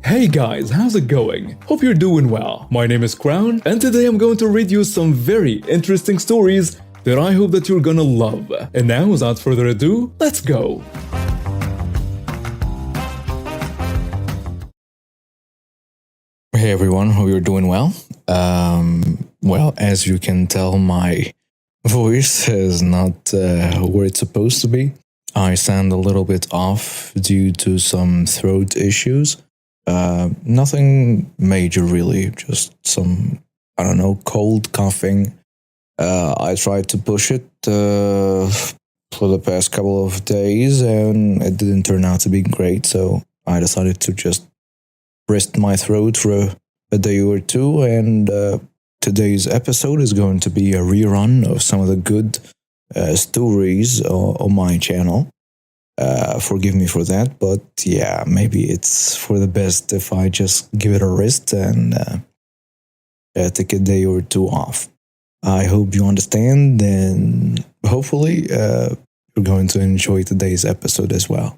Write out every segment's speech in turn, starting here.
Hey guys, how's it going? Hope you're doing well. My name is Crown, and today I'm going to read you some very interesting stories that I hope that you're gonna love. And now, without further ado, let's go! Hey everyone, hope you're doing well. Well, as you can tell, my voice is not where it's supposed to be. I sound a little bit off due to some throat issues. Nothing major really, just some, cold coughing. I tried to push it for the past couple of days and it didn't turn out to be great, so I decided to just rest my throat for a day or two, and today's episode is going to be a rerun of some of the good stories on my channel. Forgive me for that, but yeah, maybe it's for the best if I just give it a rest and take a day or two off. I hope you understand, and hopefully you're going to enjoy today's episode as well.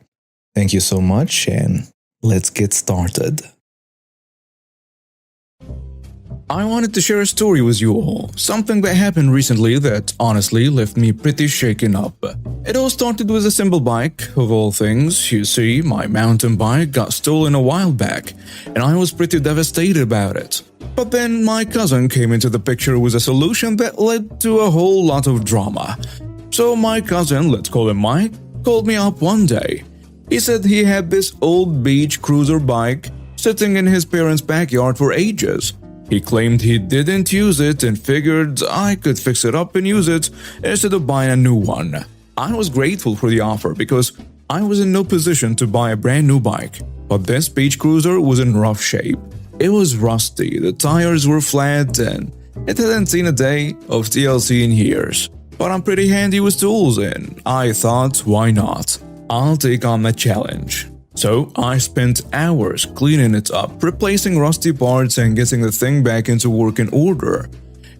Thank you so much, and let's get started. I wanted to share a story with you all, something that happened recently that honestly left me pretty shaken up. It all started with a simple bike, of all things. You see, my mountain bike got stolen a while back, and I was pretty devastated about it. But then my cousin came into the picture with a solution that led to a whole lot of drama. So my cousin, let's call him Mike, called me up one day. He said he had this old beach cruiser bike sitting in his parents' backyard for ages. He claimed he didn't use it and figured I could fix it up and use it instead of buying a new one. I was grateful for the offer because I was in no position to buy a brand new bike, but this beach cruiser was in rough shape. It was rusty, the tires were flat, and it hadn't seen a day of TLC in years. But I'm pretty handy with tools, and I thought, why not? I'll take on the challenge. So I spent hours cleaning it up, replacing rusty parts and getting the thing back into working order.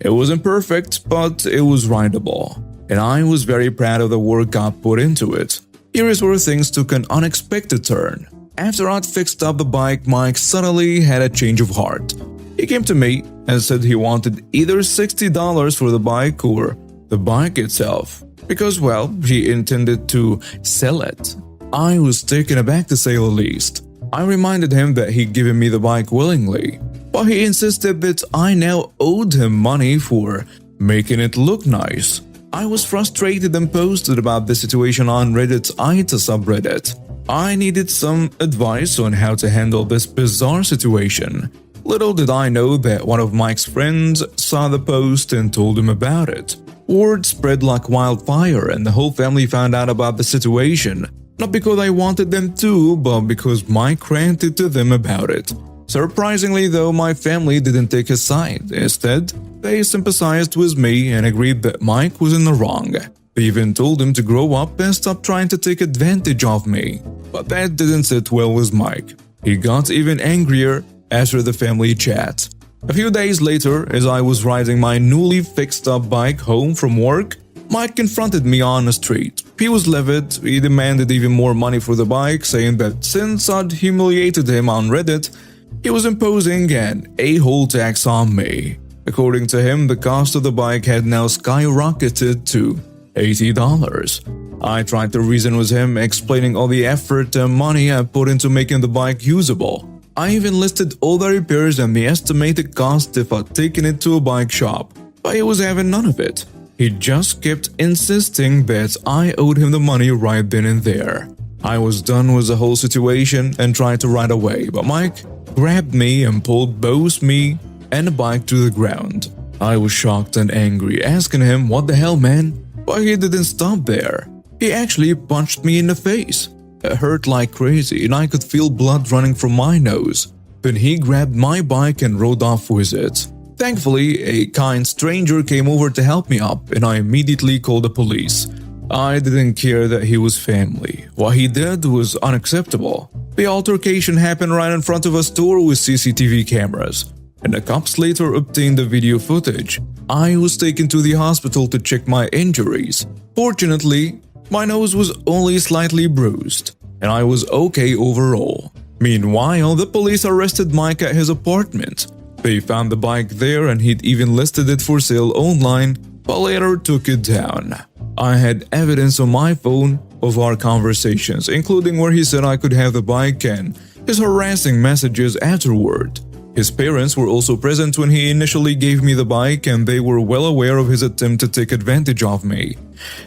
It wasn't perfect, but it was rideable, and I was very proud of the work I put into it. Here is where things took an unexpected turn. After I'd fixed up the bike, Mike suddenly had a change of heart. He came to me and said he wanted either $60 for the bike or the bike itself, because, well, he intended to sell it. I was taken aback to say the least. I reminded him that he'd given me the bike willingly, but he insisted that I now owed him money for making it look nice. I was frustrated and posted about the situation on Reddit's IT subreddit. I needed some advice on how to handle this bizarre situation. Little did I know that one of Mike's friends saw the post and told him about it. Word spread like wildfire and the whole family found out about the situation. Not because I wanted them to, but because Mike ranted to them about it. Surprisingly though, my family didn't take his side. Instead, they sympathized with me and agreed that Mike was in the wrong. They even told him to grow up and stop trying to take advantage of me. But that didn't sit well with Mike. He got even angrier after the family chat. A few days later, as I was riding my newly fixed up bike home from work, Mike confronted me on the street. He was livid. He demanded even more money for the bike, saying that since I'd humiliated him on Reddit, he was imposing an a-hole tax on me. According to him, the cost of the bike had now skyrocketed to $80. I tried to reason with him, explaining all the effort and money I put into making the bike usable. I even listed all the repairs and the estimated cost if I'd taken it to a bike shop, but he was having none of it. He just kept insisting that I owed him the money right then and there. I was done with the whole situation and tried to ride away, but Mike grabbed me and pulled both me and the bike to the ground. I was shocked and angry, asking him, "What the hell, man?" But he didn't stop there. He actually punched me in the face. It hurt like crazy and I could feel blood running from my nose. Then he grabbed my bike and rode off with it. Thankfully, a kind stranger came over to help me up and I immediately called the police. I didn't care that he was family. What he did was unacceptable. The altercation happened right in front of a store with CCTV cameras, and the cops later obtained the video footage. I was taken to the hospital to check my injuries. Fortunately, my nose was only slightly bruised, and I was okay overall. Meanwhile, the police arrested Mike at his apartment. They found the bike there and he'd even listed it for sale online, but later took it down. I had evidence on my phone of our conversations, including where he said I could have the bike and his harassing messages afterward. His parents were also present when he initially gave me the bike, and they were well aware of his attempt to take advantage of me.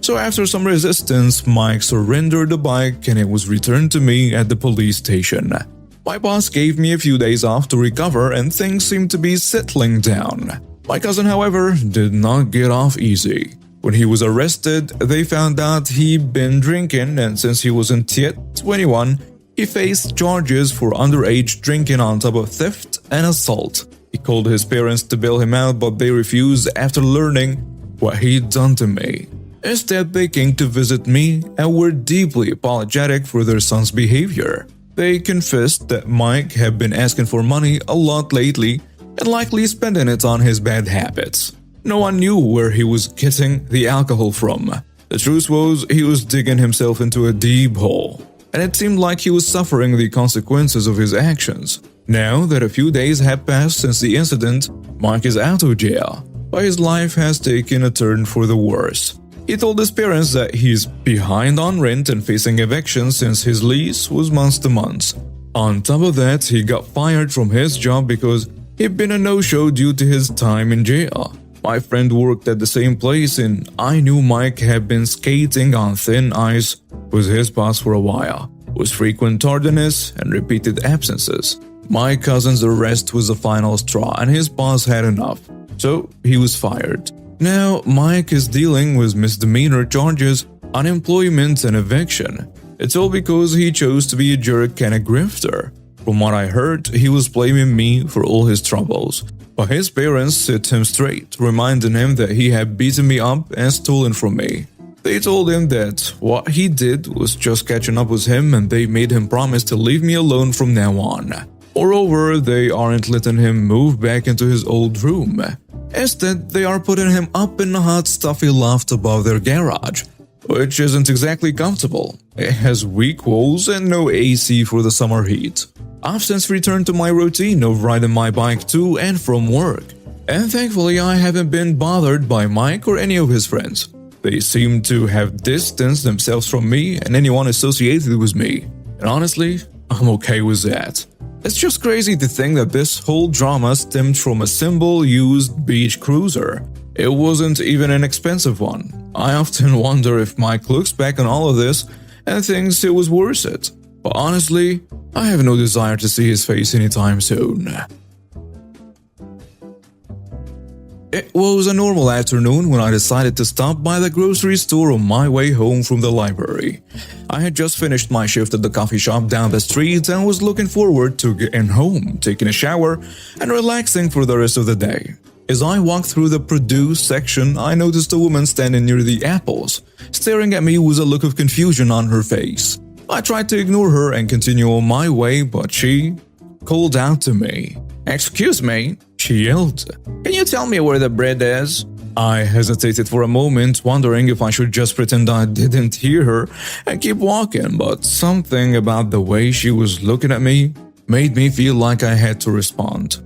So after some resistance, Mike surrendered the bike and it was returned to me at the police station. My boss gave me a few days off to recover and things seemed to be settling down. My cousin, however, did not get off easy. When he was arrested, they found out he'd been drinking, and since he wasn't yet 21, he faced charges for underage drinking on top of theft and assault. He called his parents to bail him out, but they refused after learning what he'd done to me. Instead, they came to visit me and were deeply apologetic for their son's behavior. They confessed that Mike had been asking for money a lot lately and likely spending it on his bad habits. No one knew where he was getting the alcohol from. The truth was, he was digging himself into a deep hole, and it seemed like he was suffering the consequences of his actions. Now that a few days have passed since the incident, Mike is out of jail, but his life has taken a turn for the worse. He told his parents that he's behind on rent and facing eviction since his lease was months to months. On top of that, he got fired from his job because he'd been a no-show due to his time in jail. My friend worked at the same place and I knew Mike had been skating on thin ice with his boss for a while, with frequent tardiness and repeated absences. My cousin's arrest was the final straw and his boss had enough, so he was fired. Now, Mike is dealing with misdemeanor charges, unemployment and eviction. It's all because he chose to be a jerk and a grifter. From what I heard, he was blaming me for all his troubles. But his parents set him straight, reminding him that he had beaten me up and stolen from me. They told him that what he did was just catching up with him and they made him promise to leave me alone from now on. Moreover, they aren't letting him move back into his old room. Instead, they are putting him up in a hot, stuffy loft above their garage, which isn't exactly comfortable. It has weak walls and no AC for the summer heat. I've since returned to my routine of riding my bike to and from work, and thankfully I haven't been bothered by Mike or any of his friends. They seem to have distanced themselves from me and anyone associated with me, and honestly, I'm okay with that. It's just crazy to think that this whole drama stemmed from a simple used beach cruiser. It wasn't even an expensive one. I often wonder if Mike looks back on all of this and thinks it was worth it. But honestly, I have no desire to see his face anytime soon. It was a normal afternoon when I decided to stop by the grocery store on my way home from the library. I had just finished my shift at the coffee shop down the street and was looking forward to getting home, taking a shower, and relaxing for the rest of the day. As I walked through the produce section, I noticed a woman standing near the apples, staring at me with a look of confusion on her face. I tried to ignore her and continue on my way, but she called out to me. "Excuse me," she yelled. "Can you tell me where the bread is?" I hesitated for a moment, wondering if I should just pretend I didn't hear her and keep walking, but something about the way she was looking at me made me feel like I had to respond.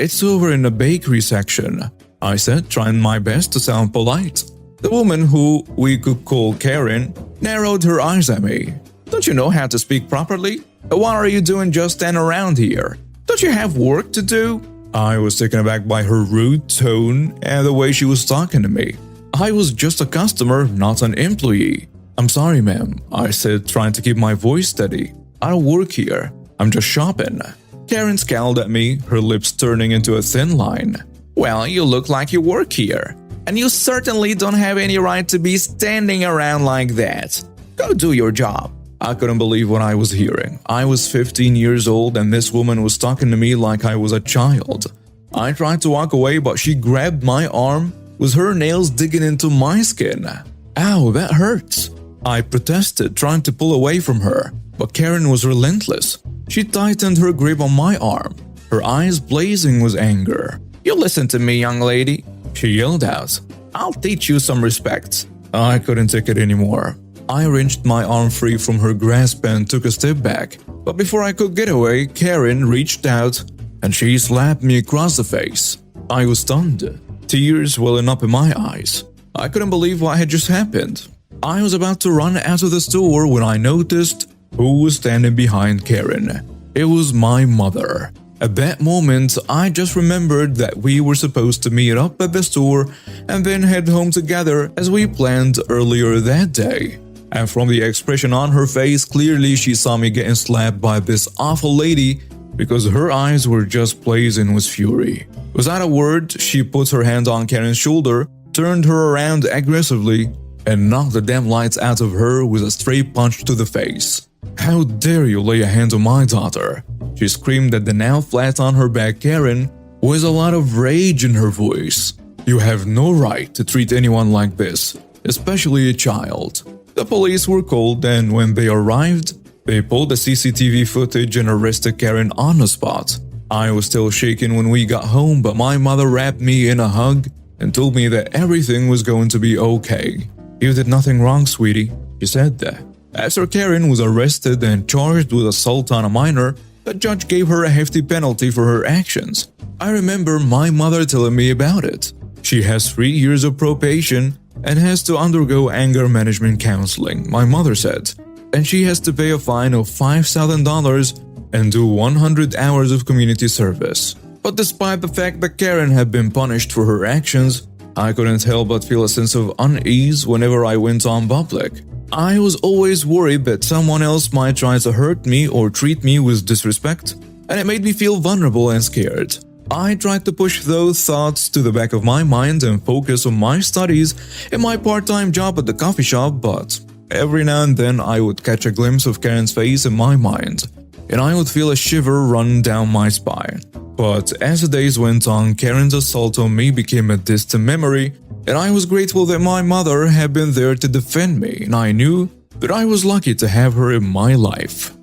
It's over in the bakery section," I said, trying my best to sound polite. The woman, who we could call Karen, narrowed her eyes at me. "Don't you know how to speak properly? What are you doing just standing around here? Don't you have work to do?" I was taken aback by her rude tone and the way she was talking to me. I was just a customer, not an employee. "I'm sorry, ma'am," I said, trying to keep my voice steady. "I don't work here. I'm just shopping." Karen scowled at me, her lips turning into a thin line. "Well, you look like you work here, and you certainly don't have any right to be standing around like that. Go do your job." I couldn't believe what I was hearing. I was 15 years old and this woman was talking to me like I was a child. I tried to walk away, but she grabbed my arm with her nails digging into my skin. "Ow, that hurts," I protested, trying to pull away from her, but Karen was relentless. She tightened her grip on my arm, her eyes blazing with anger. "You listen to me, young lady," she yelled out. "I'll teach you some respect." I couldn't take it anymore. I wrenched my arm free from her grasp and took a step back. But before I could get away, Karen reached out and she slapped me across the face. I was stunned, tears welling up in my eyes. I couldn't believe what had just happened. I was about to run out of the store when I noticed who was standing behind Karen. It was my mother. At that moment, I just remembered that we were supposed to meet up at the store and then head home together as we planned earlier that day. And from the expression on her face, clearly she saw me getting slapped by this awful lady because her eyes were just blazing with fury. Without a word, she put her hand on Karen's shoulder, turned her around aggressively, and knocked the damn lights out of her with a straight punch to the face. "How dare you lay a hand on my daughter?" She screamed at the now flat on her back Karen with a lot of rage in her voice. "You have no right to treat anyone like this, especially a child." The police were called, and when they arrived, they pulled the CCTV footage and arrested Karen on the spot. I was still shaking when we got home, but my mother wrapped me in a hug and told me that everything was going to be okay. "You did nothing wrong, sweetie," she said that. After Karen was arrested and charged with assault on a minor, the judge gave her a hefty penalty for her actions. I remember my mother telling me about it. She has 3 years of probation and has to undergo anger management counseling, my mother said, and she has to pay a fine of $5,000 and do 100 hours of community service. But despite the fact that Karen had been punished for her actions, I couldn't help but feel a sense of unease whenever I went on public. I was always worried that someone else might try to hurt me or treat me with disrespect, and it made me feel vulnerable and scared. I tried to push those thoughts to the back of my mind and focus on my studies and my part-time job at the coffee shop, but every now and then I would catch a glimpse of Karen's face in my mind, and I would feel a shiver run down my spine. But as the days went on, Karen's assault on me became a distant memory, and I was grateful that my mother had been there to defend me, and I knew that I was lucky to have her in my life.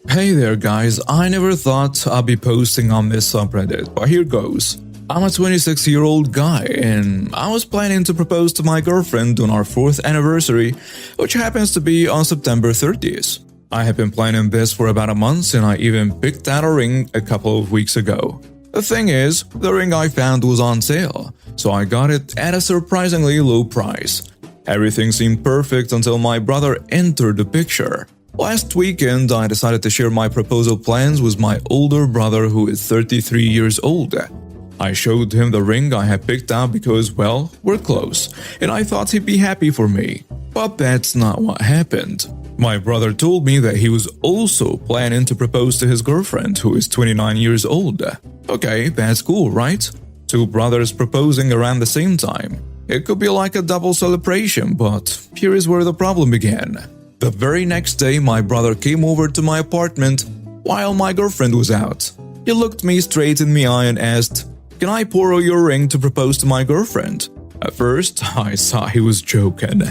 Hey there guys, I never thought I'd be posting on this subreddit, but here goes. I'm a 26-year-old guy, and I was planning to propose to my girlfriend on our 4th anniversary, which happens to be on September 30th. I have been planning this for about a month, and I even picked out a ring a couple of weeks ago. The thing is, the ring I found was on sale, so I got it at a surprisingly low price. Everything seemed perfect until my brother entered the picture. Last weekend, I decided to share my proposal plans with my older brother who is 33 years old. I showed him the ring I had picked out because, well, we're close, and I thought he'd be happy for me. But that's not what happened. My brother told me that he was also planning to propose to his girlfriend, who is 29 years old. Okay, that's cool, right? 2 brothers proposing around the same time. It could be like a double celebration, but here is where the problem began. The very next day, my brother came over to my apartment while my girlfriend was out. He looked me straight in the eye and asked, "Can I borrow your ring to propose to my girlfriend?" At first, I thought he was joking,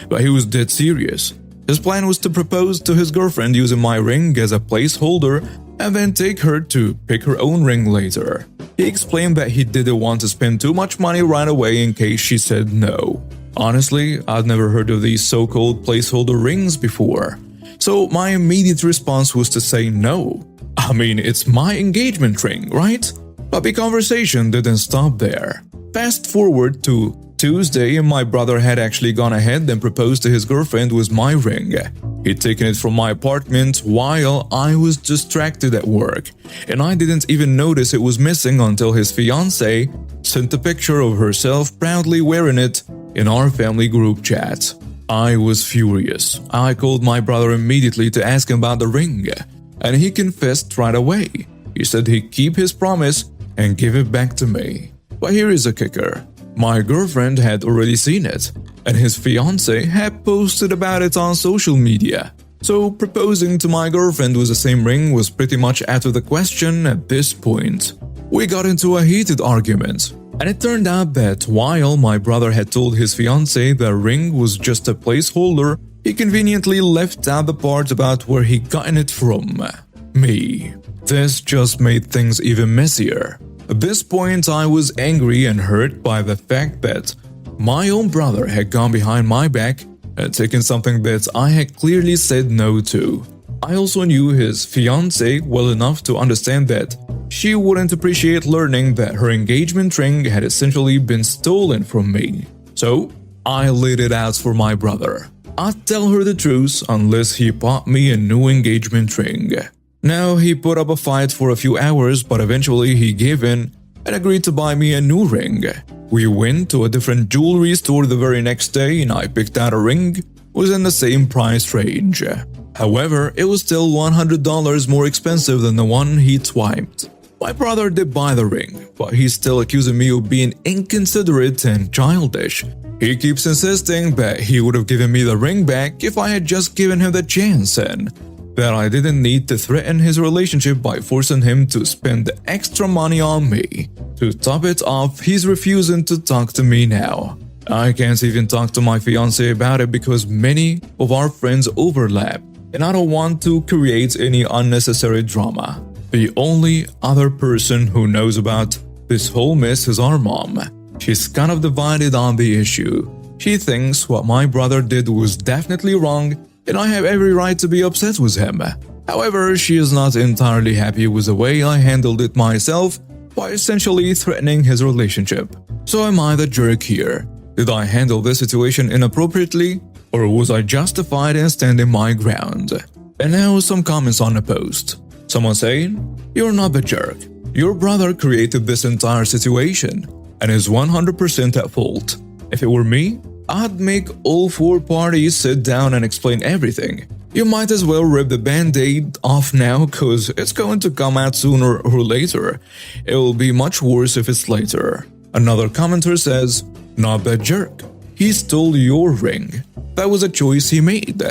but he was dead serious. His plan was to propose to his girlfriend using my ring as a placeholder and then take her to pick her own ring later. He explained that he didn't want to spend too much money right away in case she said no. Honestly, I'd never heard of these so-called placeholder rings before, so my immediate response was to say no. I mean, it's my engagement ring, right? But the conversation didn't stop there. Fast forward to Tuesday, and my brother had actually gone ahead and proposed to his girlfriend with my ring. He'd taken it from my apartment while I was distracted at work, and I didn't even notice it was missing until his fiancée sent a picture of herself proudly wearing it in our family group chat. I was furious. I called my brother immediately to ask him about the ring, and he confessed right away. He said he'd keep his promise and give it back to me. But here is a kicker. My girlfriend had already seen it, and his fiancé had posted about it on social media. So proposing to my girlfriend with the same ring was pretty much out of the question at this point. We got into a heated argument, and it turned out that while my brother had told his fiancé the ring was just a placeholder, he conveniently left out the part about where he gotten it from. Me. This just made things even messier. At this point, I was angry and hurt by the fact that My own brother had gone behind my back and taken something that I had clearly said no to. I also knew his fiancée well enough to understand that she wouldn't appreciate learning that her engagement ring had essentially been stolen from me. So, I laid it out for my brother. I'd tell her the truth unless he bought me a new engagement ring. Now, he put up a fight for a few hours, but eventually he gave in and agreed to buy me a new ring. We went to a different jewelry store the very next day and I picked out a ring within the same price range. However, it was still $100 more expensive than the one he swiped. My brother did buy the ring, but he's still accusing me of being inconsiderate and childish. He keeps insisting that he would have given me the ring back if I had just given him the chance and that I didn't need to threaten his relationship by forcing him to spend extra money on me. To top it off, he's refusing to talk to me now. I can't even talk to my fiancé about it because many of our friends overlap, and I don't want to create any unnecessary drama. The only other person who knows about this whole mess is our mom. She's kind of divided on the issue. She thinks what my brother did was definitely wrong, and I have every right to be upset with him. However, she is not entirely happy with the way I handled it myself by essentially threatening his relationship. So am I the jerk here? Did I handle this situation inappropriately, or was I justified in standing my ground? And now some comments on the post. Someone saying, "You're not the jerk. Your brother created this entire situation and is 100% at fault. If it were me, I'd make all four parties sit down and explain everything. You might as well rip the band-aid off now cause it's going to come out sooner or later. It will be much worse if it's later." Another commenter says, "Not that jerk. He stole your ring. That was a choice he made.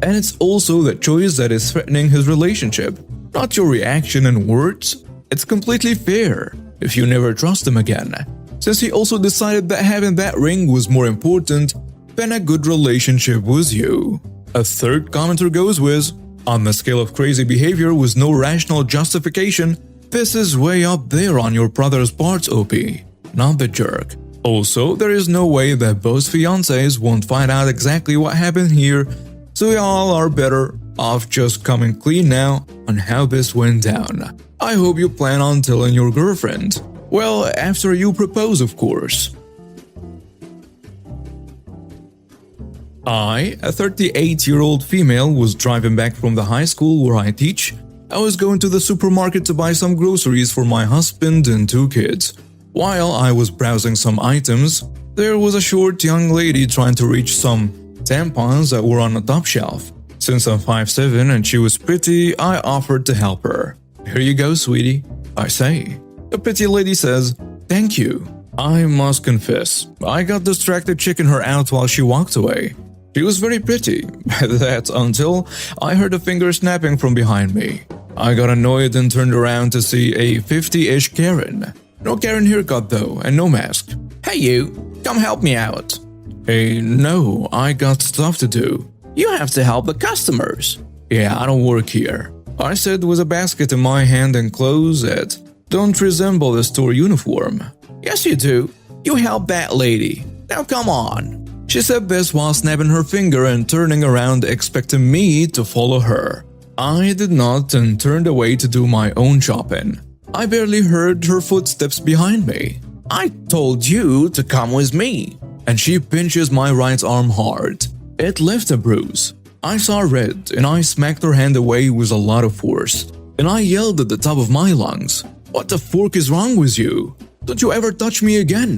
And it's also that choice that is threatening his relationship, not your reaction and words. It's completely fair if you never trust him again, since he also decided that having that ring was more important than a good relationship with you." A third commenter goes with, "On the scale of crazy behavior with no rational justification, this is way up there on your brother's part, OP, not the jerk. Also, there is no way that both fiancés won't find out exactly what happened here, so we all are better off just coming clean now on how this went down. I hope you plan on telling your girlfriend. Well, after you propose, of course." I, a 38-year-old female, was driving back from the high school where I teach. I was going to the supermarket to buy some groceries for my husband and 2 kids. While I was browsing some items, there was a short young lady trying to reach some tampons that were on the top shelf. Since I'm 5'7" and she was pretty, I offered to help her. "Here you go, sweetie," I say. The pretty lady says, "Thank you." I must confess, I got distracted checking her out while she walked away. She was very pretty, that's until I heard a finger snapping from behind me. I got annoyed and turned around to see a 50-ish Karen. No Karen haircut though, and no mask. "Hey you, come help me out." "Hey, no, I got stuff to do." "You have to help the customers." "Yeah, I don't work here," I said with a basket in my hand and clothes that don't resemble the store uniform. "Yes you do. You help that lady. Now come on." She said this while snapping her finger and turning around expecting me to follow her. I did not and turned away to do my own shopping. I barely heard her footsteps behind me. "I told you to come with me." And she pinches my right arm hard. It left a bruise. I saw red and I smacked her hand away with a lot of force. And I yelled at the top of my lungs, "What the fork is wrong with you? Don't you ever touch me again."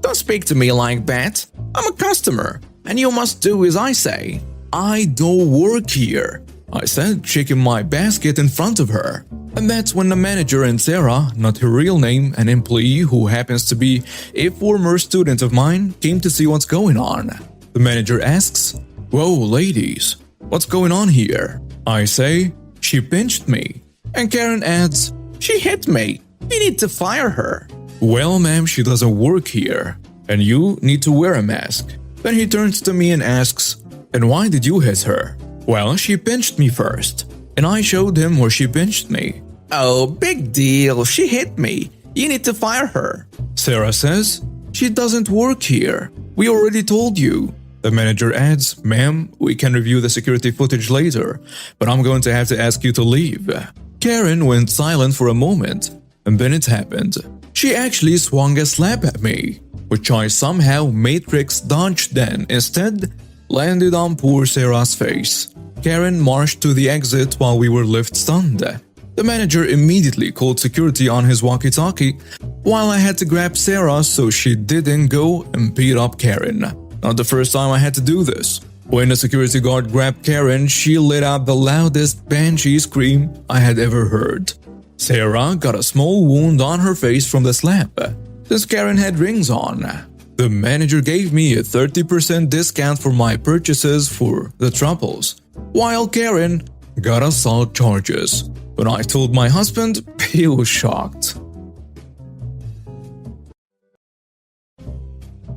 "Don't speak to me like that. I'm a customer, and you must do as I say." "I don't work here," I said, shaking my basket in front of her. And that's when the manager and Sarah, not her real name, an employee who happens to be a former student of mine, came to see what's going on. The manager asks, "Whoa, ladies, what's going on here?" I say, "She pinched me." And Karen adds, "She hit me. You need to fire her." "Well, ma'am, she doesn't work here, and you need to wear a mask." Then he turns to me and asks, "And why did you hit her?" "Well, she pinched me first." And I showed him where she pinched me. "Oh, big deal. She hit me. You need to fire her." Sarah says, "She doesn't work here." We already told you. The manager adds, "Ma'am, we can review the security footage later, but I'm going to have to ask you to leave." Karen went silent for a moment, and then it happened. She actually swung a slap at me, which I somehow matrix dodged, then instead landed on poor Sarah's face. Karen marched to the exit while we were left stunned. The manager immediately called security on his walkie-talkie, while I had to grab Sarah so she didn't go and beat up Karen. Not the first time I had to do this. When the security guard grabbed Karen, she let out the loudest banshee scream I had ever heard. Sarah got a small wound on her face from the slap, since Karen had rings on. The manager gave me a 30% discount for my purchases for the troubles, while Karen got assault charges. When I told my husband, he was shocked.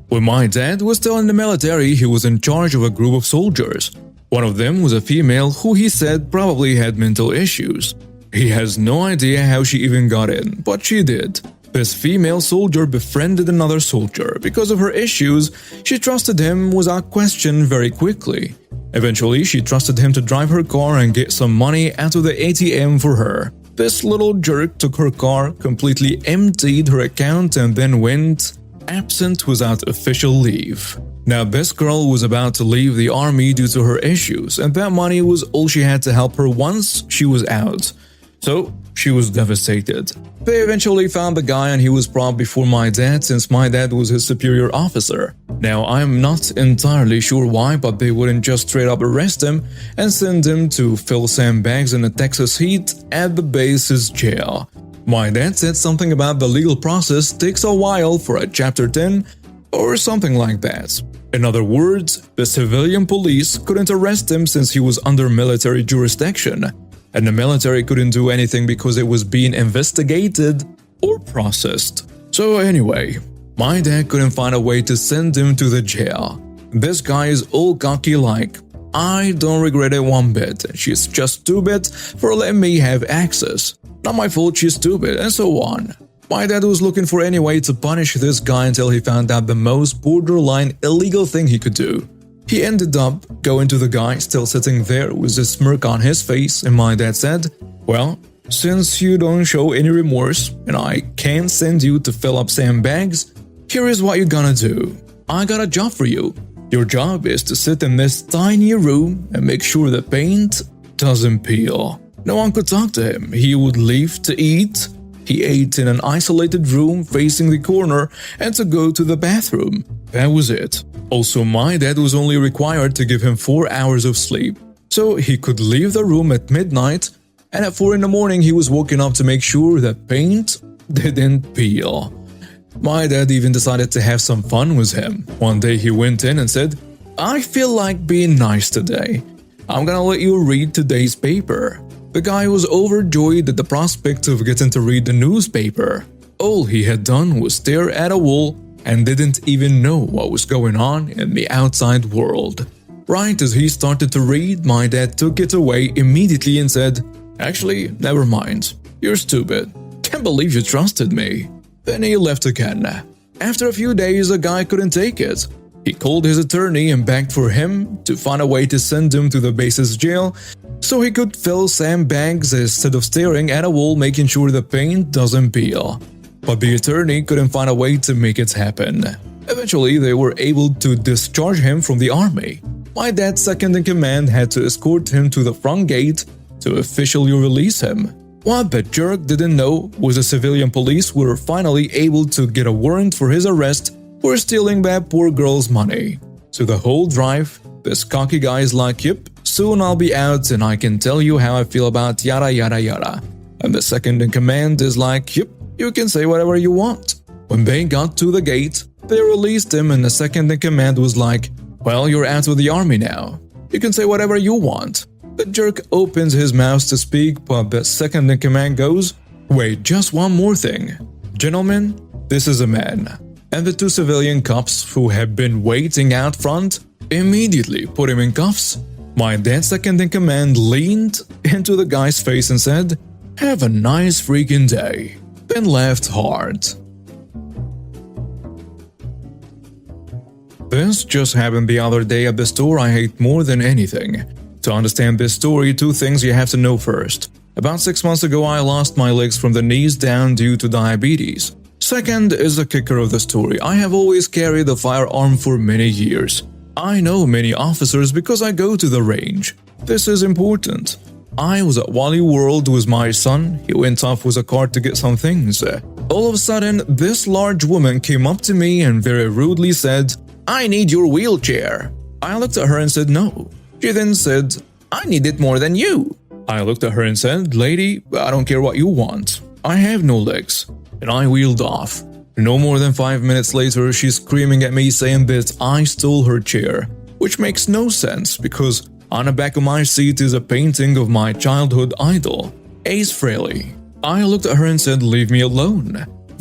When my dad was still in the military, he was in charge of a group of soldiers. One of them was a female who he said probably had mental issues. He has no idea how she even got in, but she did. This female soldier befriended another soldier. Because of her issues, she trusted him without question very quickly. Eventually, she trusted him to drive her car and get some money out of the ATM for her. This little jerk took her car, completely emptied her account, and then went absent without official leave. Now, this girl was about to leave the army due to her issues, and that money was all she had to help her once she was out. So, she was devastated. They eventually found the guy and he was brought before my dad since my dad was his superior officer. Now, I'm not entirely sure why, but they wouldn't just straight up arrest him and send him to fill sandbags in the Texas heat at the base's jail. My dad said something about the legal process takes a while for a Chapter 10 or something like that. In other words, the civilian police couldn't arrest him since he was under military jurisdiction, and the military couldn't do anything because it was being investigated or processed. So anyway, my dad couldn't find a way to send him to the jail. This guy is all cocky like, "I don't regret it one bit, she's just stupid for letting me have access. Not my fault she's stupid," and so on. My dad was looking for any way to punish this guy until he found out the most borderline illegal thing he could do. He ended up going to the guy still sitting there with a smirk on his face, and my dad said, "Well, since you don't show any remorse and I can't send you to fill up sandbags, here is what you're gonna do. I got a job for you. Your job is to sit in this tiny room and make sure the paint doesn't peel." No one could talk to him. He would leave to eat. He ate in an isolated room facing the corner and to go to the bathroom. That was it. Also, my dad was only required to give him 4 hours of sleep, so he could leave the room at midnight, and at 4 in the morning he was woken up to make sure that paint didn't peel. My dad even decided to have some fun with him. One day he went in and said, "I feel like being nice today. I'm gonna let you read today's paper." The guy was overjoyed at the prospect of getting to read the newspaper. All he had done was stare at a wall and didn't even know what was going on in the outside world. Right as he started to read, my dad took it away immediately and said, "Actually, never mind. You're stupid. Can't believe you trusted me." Then he left again. After a few days, the guy couldn't take it. He called his attorney and begged for him to find a way to send him to the base's jail so he could fill sandbags instead of staring at a wall making sure the paint doesn't peel. But the attorney couldn't find a way to make it happen. Eventually, they were able to discharge him from the army. My dad's second-in-command had to escort him to the front gate to officially release him. What the jerk didn't know was the civilian police were finally able to get a warrant for his arrest for stealing that poor girl's money. So the whole drive, this cocky guy is like, "Yep, soon I'll be out and I can tell you how I feel about yada yada yada." And the second-in-command is like, "Yep, you can say whatever you want." When they got to the gate, they released him and the second-in-command was like, "Well, you're out of the army now. You can say whatever you want." The jerk opens his mouth to speak, but the second-in-command goes, "Wait, just one more thing. Gentlemen, this is a man." And the 2 civilian cops who had been waiting out front immediately put him in cuffs. My dad's second-in-command leaned into the guy's face and said, "Have a nice freaking day," then laughed hard. This just happened the other day at the store I hate more than anything. To understand this story, two things you have to know first. About 6 months ago, I lost my legs from the knees down due to diabetes. Second is the kicker of the story. I have always carried a firearm for many years. I know many officers because I go to the range. This is important. I was at Wally World with my son. He went off with a cart to get some things. All of a sudden, this large woman came up to me and very rudely said, "I need your wheelchair." I looked at her and said no. She then said, "I need it more than you." I looked at her and said, "Lady, I don't care what you want. I have no legs." And I wheeled off. No more than 5 minutes later, she's screaming at me saying that I stole her chair, which makes no sense because on the back of my seat is a painting of my childhood idol, Ace Frehley. I looked at her and said, "Leave me alone.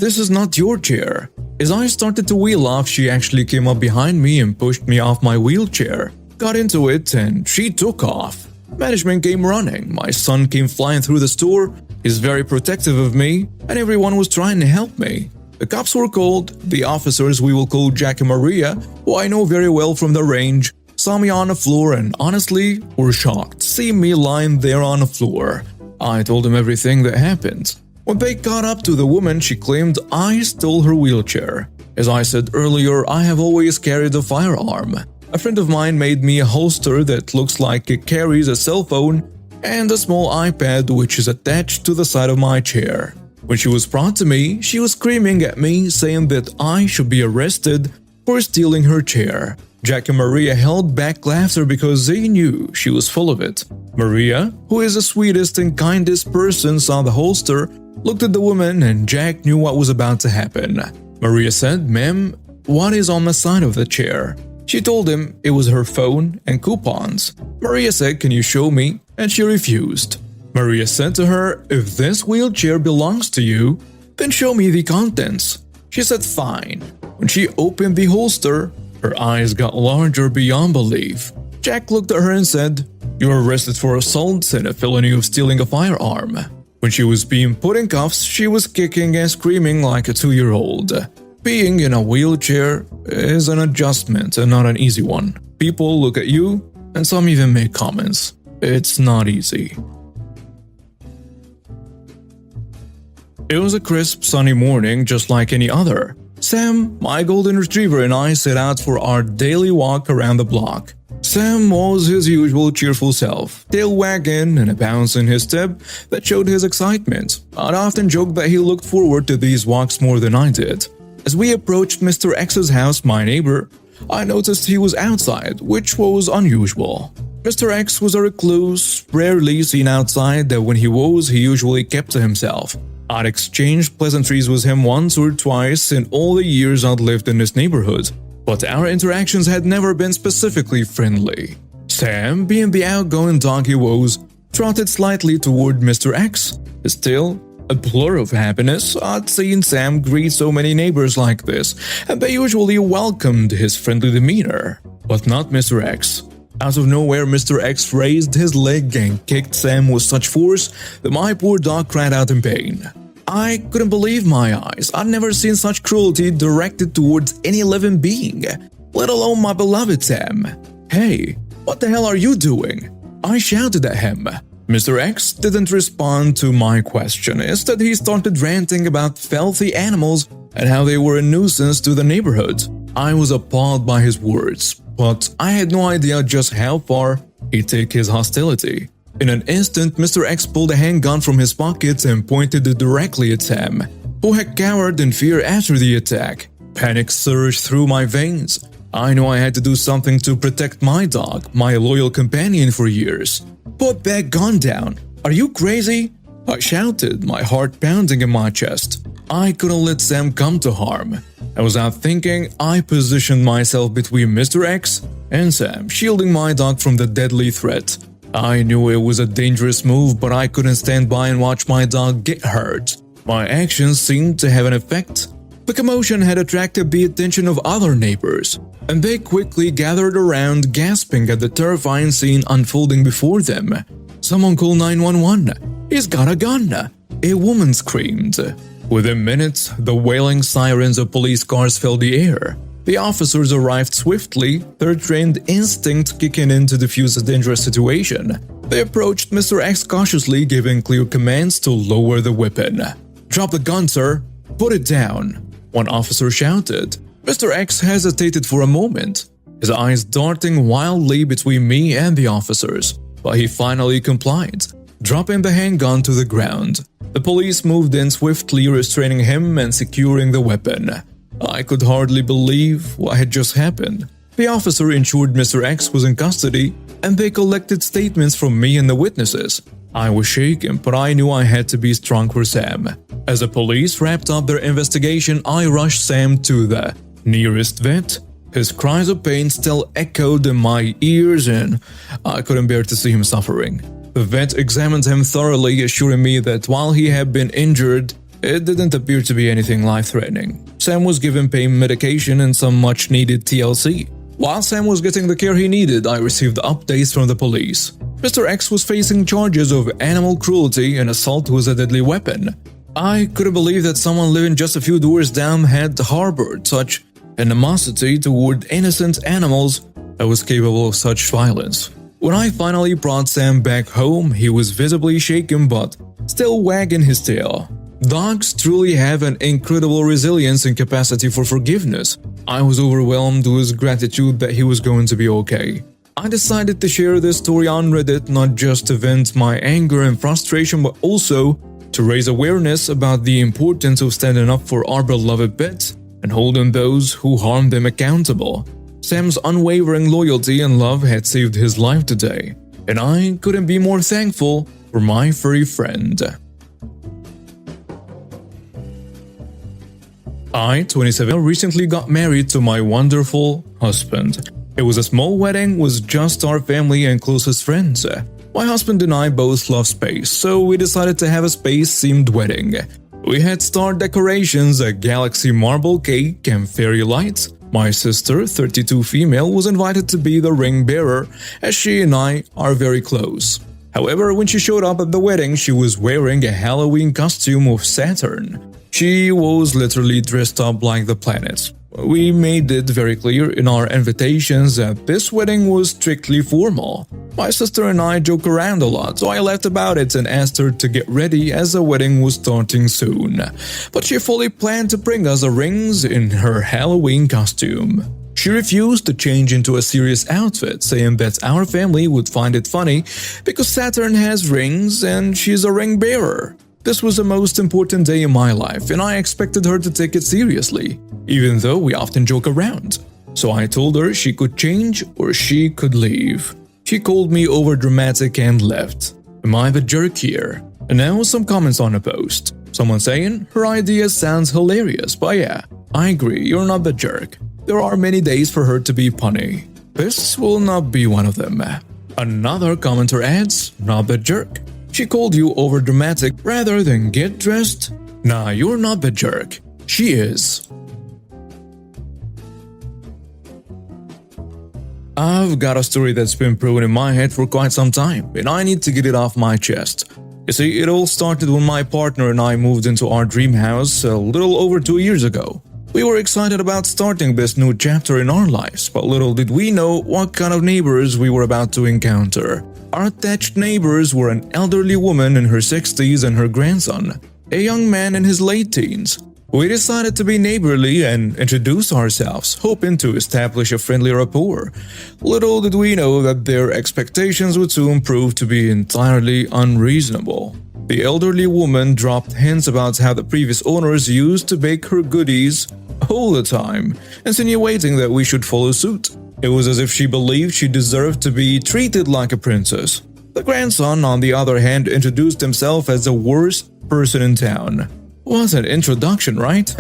This is not your chair." As I started to wheel off, she actually came up behind me and pushed me off my wheelchair, got into it, and she took off. Management came running, my son came flying through the store, he's very protective of me, and everyone was trying to help me. The cops were called, the officers we will call Jack and Maria, who I know very well from the range, saw me on the floor and honestly were shocked, seeing me lying there on the floor. I told them everything that happened. When they got up to the woman, she claimed I stole her wheelchair. As I said earlier, I have always carried a firearm. A friend of mine made me a holster that looks like it carries a cell phone and a small iPad which is attached to the side of my chair. When she was brought to me, she was screaming at me saying that I should be arrested for stealing her chair. Jack and Maria held back laughter because they knew she was full of it. Maria, who is the sweetest and kindest person, saw the holster, looked at the woman, and Jack knew what was about to happen. Maria said, "Ma'am, what is on the side of the chair?" She told him it was her phone and coupons. Maria said, "Can you show me?" And she refused. Maria said to her, "If this wheelchair belongs to you, then show me the contents." She said fine. When she opened the holster, her eyes got larger beyond belief. Jack looked at her and said, "You're arrested for assault and a felony of stealing a firearm." When she was being put in cuffs, she was kicking and screaming like a 2-year-old. Being in a wheelchair is an adjustment and not an easy one. People look at you, and some even make comments. It's not easy. It was a crisp, sunny morning just like any other. Sam, my golden retriever, and I set out for our daily walk around the block. Sam was his usual cheerful self, tail wagging and a bounce in his step that showed his excitement. I'd often joked that he looked forward to these walks more than I did. As we approached Mr. X's house, my neighbor, I noticed he was outside, which was unusual. Mr. X was a recluse, rarely seen outside, that when he was, he usually kept to himself. I'd exchanged pleasantries with him once or twice in all the years I'd lived in this neighborhood, but our interactions had never been specifically friendly. Sam, being the outgoing dog he was, trotted slightly toward Mr. X, his tail a blur of happiness. I'd seen Sam greet so many neighbors like this, and they usually welcomed his friendly demeanor. But not Mr. X. Out of nowhere, Mr. X raised his leg and kicked Sam with such force that my poor dog cried out in pain. I couldn't believe my eyes. I'd never seen such cruelty directed towards any living being, let alone my beloved Sam. "Hey, what the hell are you doing?" I shouted at him. Mr. X didn't respond to my question. Instead, he started ranting about filthy animals and how they were a nuisance to the neighborhood. I was appalled by his words, but I had no idea just how far he'd take his hostility. In an instant, Mr. X pulled a handgun from his pocket and pointed it directly at Sam, who had cowered in fear after the attack. Panic surged through my veins. I knew I had to do something to protect my dog, my loyal companion for years. "Put that gun down! Are you crazy?" I shouted, my heart pounding in my chest. I couldn't let Sam come to harm. And without thinking, I positioned myself between Mr. X and Sam, shielding my dog from the deadly threat. I knew it was a dangerous move, but I couldn't stand by and watch my dog get hurt. My actions seemed to have an effect. The commotion had attracted the attention of other neighbors, and they quickly gathered around, gasping at the terrifying scene unfolding before them. "Someone call 911! He's got a gun!" a woman screamed. Within minutes, the wailing sirens of police cars filled the air. The officers arrived swiftly, their trained instinct kicking in to defuse a dangerous situation. They approached Mr. X cautiously, giving clear commands to lower the weapon. "Drop the gun, sir! Put it down!" one officer shouted. Mr. X hesitated for a moment, his eyes darting wildly between me and the officers, but he finally complied, dropping the handgun to the ground. The police moved in swiftly, restraining him and securing the weapon. I could hardly believe what had just happened. The officer ensured Mr. X was in custody, and they collected statements from me and the witnesses. I was shaken, but I knew I had to be strong for Sam. As the police wrapped up their investigation, I rushed Sam to the nearest vet. His cries of pain still echoed in my ears, and I couldn't bear to see him suffering. The vet examined him thoroughly, assuring me that while he had been injured, it didn't appear to be anything life-threatening. Sam was given pain medication and some much-needed TLC. While Sam was getting the care he needed, I received updates from the police. Mr. X was facing charges of animal cruelty and assault with a deadly weapon. I couldn't believe that someone living just a few doors down had harbored such animosity toward innocent animals that was capable of such violence. When I finally brought Sam back home, he was visibly shaken but still wagging his tail. Dogs truly have an incredible resilience and capacity for forgiveness. I was overwhelmed with gratitude that he was going to be okay. I decided to share this story on Reddit, not just to vent my anger and frustration, but also to raise awareness about the importance of standing up for our beloved pets and holding those who harm them accountable. Sam's unwavering loyalty and love had saved his life today, and I couldn't be more thankful for my furry friend. I, 27, recently got married to my wonderful husband. It was a small wedding with just our family and closest friends. My husband and I both love space, so we decided to have a space-themed wedding. We had star decorations, a galaxy marble cake, and fairy lights. My sister, 32 female, was invited to be the ring bearer, as she and I are very close. However, when she showed up at the wedding, she was wearing a Halloween costume of Saturn. She was literally dressed up like the planets. We made it very clear in our invitations that this wedding was strictly formal. My sister and I joke around a lot, so I laughed about it and asked her to get ready as the wedding was starting soon. But she fully planned to bring us the rings in her Halloween costume. She refused to change into a serious outfit, saying that our family would find it funny because Saturn has rings and she's a ring bearer. This was the most important day in my life, and I expected her to take it seriously, even though we often joke around. So I told her she could change or she could leave. She called me overdramatic and left. Am I the jerk here? And now some comments on a post. Someone saying, her idea sounds hilarious, but yeah, I agree, you're not the jerk. There are many days for her to be punny. This will not be one of them. Another commenter adds, not the jerk. She called you overdramatic rather than get dressed? Nah, you're not the jerk. She is. I've got a story that's been brewing in my head for quite some time, and I need to get it off my chest. You see, it all started when my partner and I moved into our dream house a little over 2 years ago. We were excited about starting this new chapter in our lives, but little did we know what kind of neighbors we were about to encounter. Our attached neighbors were an elderly woman in her 60s and her grandson, a young man in his late teens. We decided to be neighborly and introduce ourselves, hoping to establish a friendly rapport. Little did we know that their expectations would soon prove to be entirely unreasonable. The elderly woman dropped hints about how the previous owners used to bake her goodies all the time, insinuating that we should follow suit. It was as if she believed she deserved to be treated like a princess. The grandson, on the other hand, introduced himself as the worst person in town. What an introduction, right?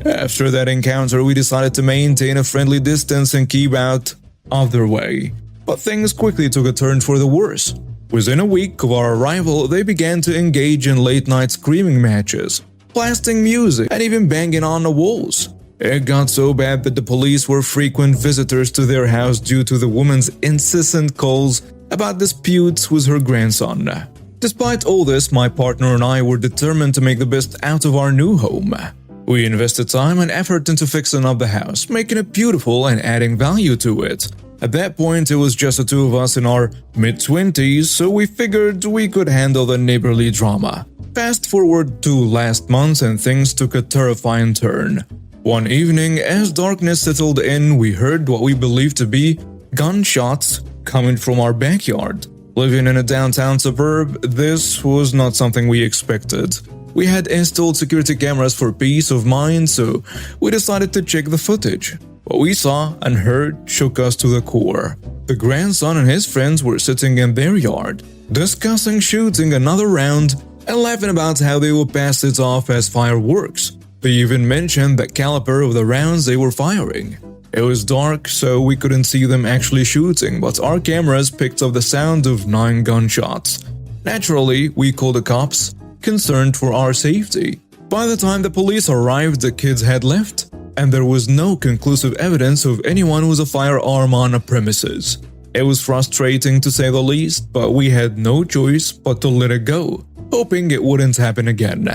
After that encounter, we decided to maintain a friendly distance and keep out of their way. But things quickly took a turn for the worse. Within a week of our arrival, they began to engage in late-night screaming matches, blasting music, and even banging on the walls. It got so bad that the police were frequent visitors to their house due to the woman's incessant calls about disputes with her grandson. Despite all this, my partner and I were determined to make the best out of our new home. We invested time and effort into fixing up the house, making it beautiful and adding value to it. At that point, it was just the two of us in our mid-20s, so we figured we could handle the neighborly drama. Fast forward to last month and things took a terrifying turn. One evening, as darkness settled in, we heard what we believed to be gunshots coming from our backyard. Living in a downtown suburb, this was not something we expected. We had installed security cameras for peace of mind, so we decided to check the footage. What we saw and heard shook us to the core. The grandson and his friends were sitting in their yard, discussing shooting another round and laughing about how they would pass it off as fireworks. They even mentioned the caliber of the rounds they were firing. It was dark, so we couldn't see them actually shooting, but our cameras picked up the sound of 9 gunshots. Naturally, we called the cops, concerned for our safety. By the time the police arrived, the kids had left, and there was no conclusive evidence of anyone with a firearm on a premises. It was frustrating to say the least, but we had no choice but to let it go, hoping it wouldn't happen again.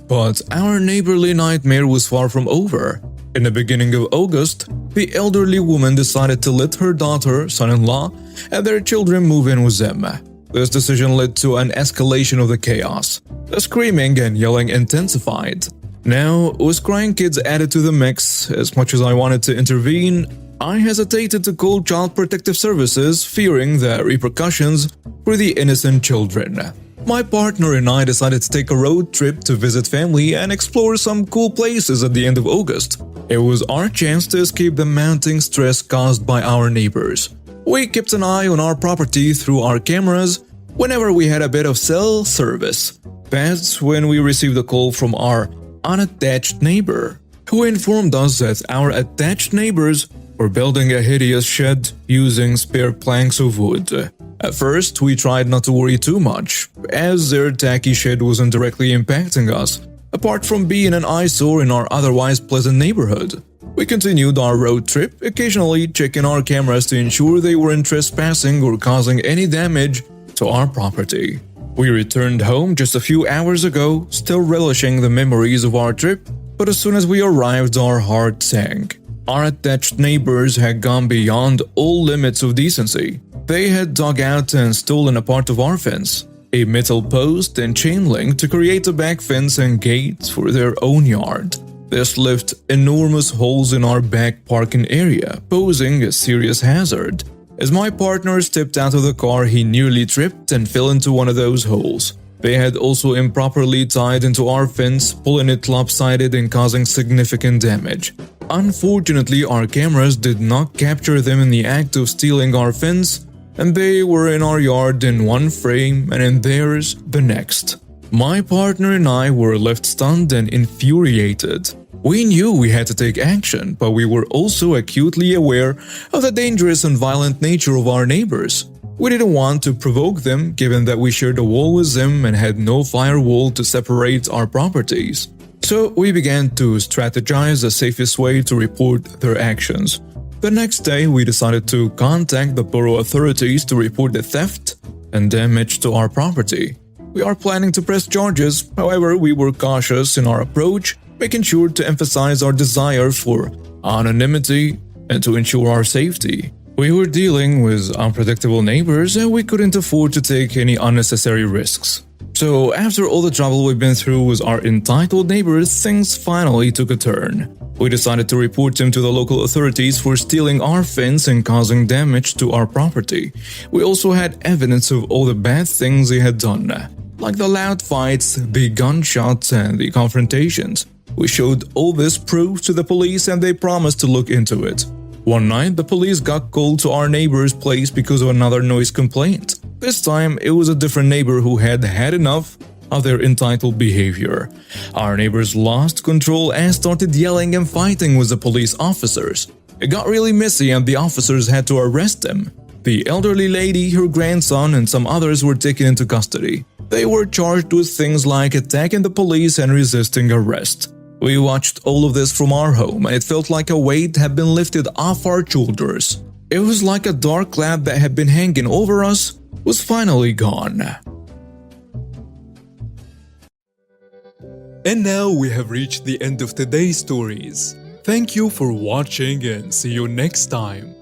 But our neighborly nightmare was far from over. In the beginning of August, the elderly woman decided to let her daughter, son-in-law, and their children move in with them. This decision led to an escalation of the chaos. The screaming and yelling intensified. Now, with crying kids added to the mix, as much as I wanted to intervene, I hesitated to call Child Protective Services, fearing the repercussions for the innocent children. My partner and I decided to take a road trip to visit family and explore some cool places at the end of August. It was our chance to escape the mounting stress caused by our neighbors. We kept an eye on our property through our cameras whenever we had a bit of cell service. That's when we received a call from our unattached neighbor, who informed us that our attached neighbors were building a hideous shed using spare planks of wood. At first, we tried not to worry too much, as their tacky shed wasn't directly impacting us, apart from being an eyesore in our otherwise pleasant neighborhood. We continued our road trip, occasionally checking our cameras to ensure they weren't trespassing or causing any damage to our property. We returned home just a few hours ago, still relishing the memories of our trip, but as soon as we arrived, our heart sank. Our attached neighbors had gone beyond all limits of decency. They had dug out and stolen a part of our fence, a metal post and chain link to create a back fence and gate for their own yard. This left enormous holes in our back parking area, posing a serious hazard. As my partner stepped out of the car, he nearly tripped and fell into one of those holes. They had also improperly tied into our fence, pulling it lopsided and causing significant damage. Unfortunately, our cameras did not capture them in the act of stealing our fence, and they were in our yard in one frame and in theirs the next. My partner and I were left stunned and infuriated. We knew we had to take action, but we were also acutely aware of the dangerous and violent nature of our neighbors. We didn't want to provoke them, given that we shared a wall with them and had no firewall to separate our properties. So we began to strategize the safest way to report their actions. The next day, we decided to contact the borough authorities to report the theft and damage to our property. We are planning to press charges, however, we were cautious in our approach, making sure to emphasize our desire for anonymity and to ensure our safety. We were dealing with unpredictable neighbors and we couldn't afford to take any unnecessary risks. So after all the trouble we've been through with our entitled neighbors, things finally took a turn. We decided to report him to the local authorities for stealing our fence and causing damage to our property. We also had evidence of all the bad things he had done, like the loud fights, the gunshots, and the confrontations. We showed all this proof to the police and they promised to look into it. One night, the police got called to our neighbor's place because of another noise complaint. This time, it was a different neighbor who had had enough of their entitled behavior. Our neighbors lost control and started yelling and fighting with the police officers. It got really messy and the officers had to arrest them. The elderly lady, her grandson, and some others were taken into custody. They were charged with things like attacking the police and resisting arrest. We watched all of this from our home and it felt like a weight had been lifted off our shoulders. It was like a dark cloud that had been hanging over us was finally gone. And now we have reached the end of today's stories. Thank you for watching and see you next time.